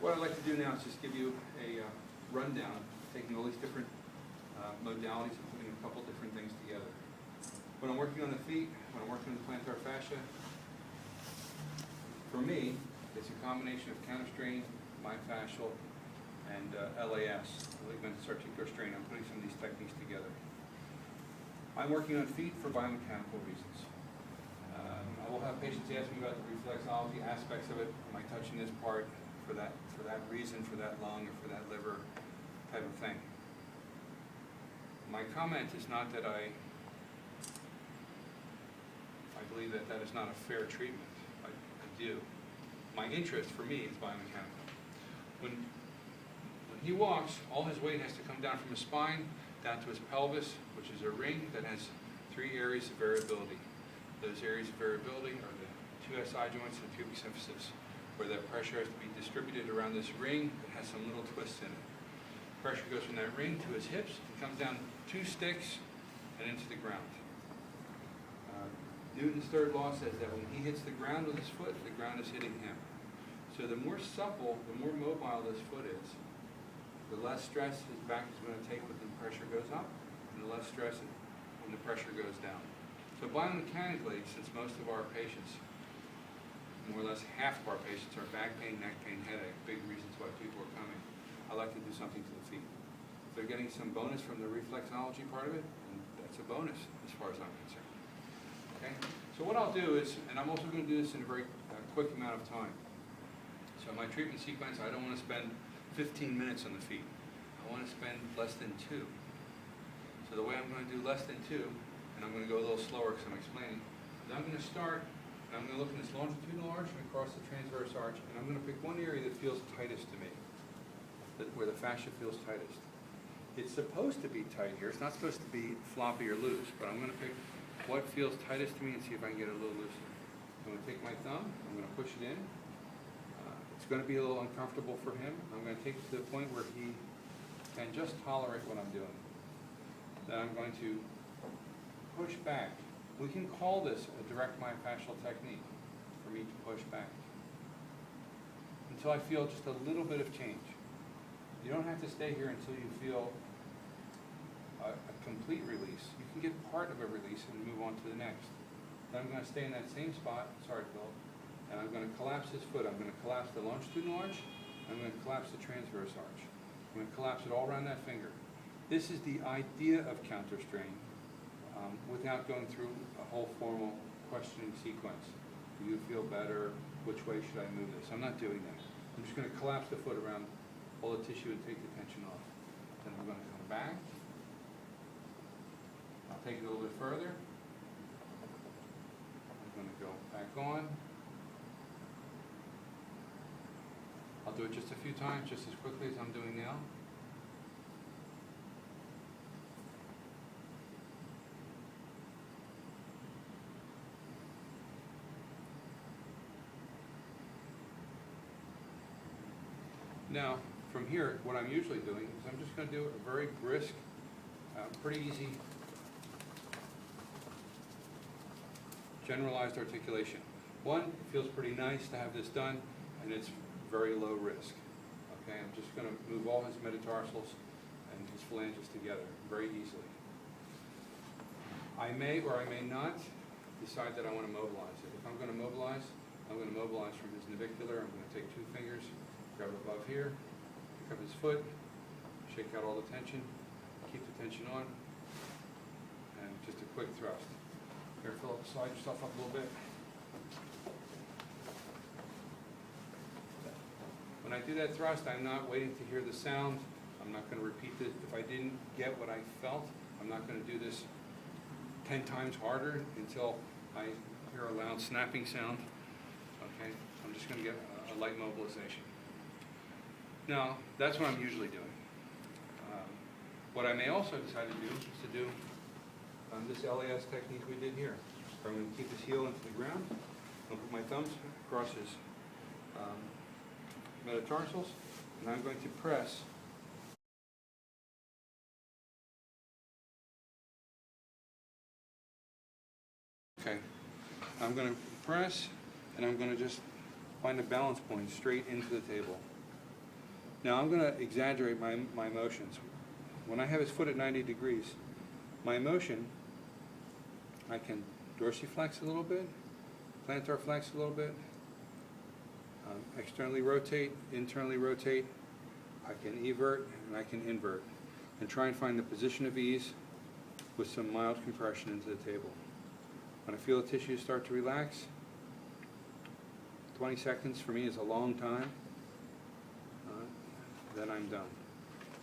What I'd like to do now is just give you a rundown, taking all these different modalities and putting a couple different things together. When I'm working on the feet, when I'm working on the plantar fascia, for me, it's a combination of Counterstrain, Myofascial, and LAS, Ligamentous Articular Strain. I'm putting some of these techniques together. I'm working on feet for biomechanical reasons. I will have patients ask me about the reflexology aspects of it. Am I touching this part for that reason, for that lung, or for that liver type of thing? My comment is not that I believe that that is not a fair treatment. I do. My interest for me is biomechanical. When he walks, all his weight has to come down from his spine down to his pelvis, which is a ring that has 3 areas of variability. Those areas of variability are the 2 SI joints and the pubic symphysis, where that pressure has to be distributed around this ring that has some little twists in it. Pressure goes from that ring to his hips and comes down 2 sticks and into the ground. Newton's third law says that when he hits the ground with his foot, the ground is hitting him. So the more supple, the more mobile this foot is, the less stress his back is going to take when the pressure goes up, and the less stress when the pressure goes down. So biomechanically, since most of our patients, more or less half of our patients, are back pain, neck pain, headache, big reasons why people are coming, I like to do something to the feet. If they're getting some bonus from the reflexology part of it, then that's a bonus as far as I'm concerned. Okay? So what I'll do is, and I'm also going to do this in a very quick amount of time. So my treatment sequence, I don't want to spend 15 minutes on the feet. I want to spend less than 2. So the way I'm going to do less than 2, and I'm going to go a little slower because I'm explaining, is I'm going to start, and I'm going to look in this longitudinal arch and across the transverse arch, and I'm going to pick one area that feels tightest to me, where the fascia feels tightest. It's supposed to be tight here. It's not supposed to be floppy or loose, but I'm going to pick what feels tightest to me and see if I can get it a little looser. I'm going to take my thumb, I'm going to push it in. It's going to be a little uncomfortable for him. I'm going to take it to the point where he can just tolerate what I'm doing. Then I'm going to push back. We can call this a direct myofascial technique for me to push back until I feel just a little bit of change. You don't have to stay here until you feel a complete release. You can get part of a release and move on to the next. Then I'm going to stay in that same spot, sorry Phil, and I'm going to collapse his foot. I'm going to collapse the longitudinal arch, I'm going to collapse the transverse arch. I'm going to collapse it all around that finger. This is the idea of counterstrain without going through a whole formal questioning sequence. Do you feel better? Which way should I move this? I'm not doing that. I'm just going to collapse the foot around all the tissue and take the tension off. Then I'm going to come back. I'll take it a little bit further. I'm going to go back on. I'll do it just a few times, just as quickly as I'm doing now. Now, from here, what I'm usually doing is I'm just going to do a very brisk, pretty easy, generalized articulation. One, it feels pretty nice to have this done, and it's very low risk. Okay, I'm just going to move all his metatarsals and his phalanges together very easily. I may or I may not decide that I want to mobilize it. If I'm going to mobilize, I'm going to mobilize from his navicular. I'm going to take 2 fingers, grab it above here, pick up his foot, shake out all the tension, keep the tension on, and just a quick thrust. Here, Philip, slide yourself up a little bit. When I do that thrust, I'm not waiting to hear the sound. I'm not going to repeat it. If I didn't get what I felt, I'm not going to do this 10 times harder until I hear a loud snapping sound. Okay, I'm just going to get a light mobilization. Now, that's what I'm usually doing. What I may also decide to do is to do this LAS technique we did here. So I'm going to keep his heel into the ground. I'll put my thumbs across his metatarsals, and I'm going to press Okay, I'm going to press, and I'm going to just find a balance point straight into the table. Now I'm going to exaggerate my motions. When I have his foot at 90 degrees, my motion, I can dorsiflex a little bit, plantar flex a little bit, externally rotate, internally rotate. I can evert and I can invert, and try and find the position of ease with some mild compression into the table. When I feel the tissues start to relax, 20 seconds for me is a long time, then I'm done.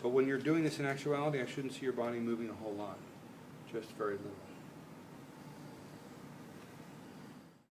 But when you're doing this in actuality, I shouldn't see your body moving a whole lot, just very little.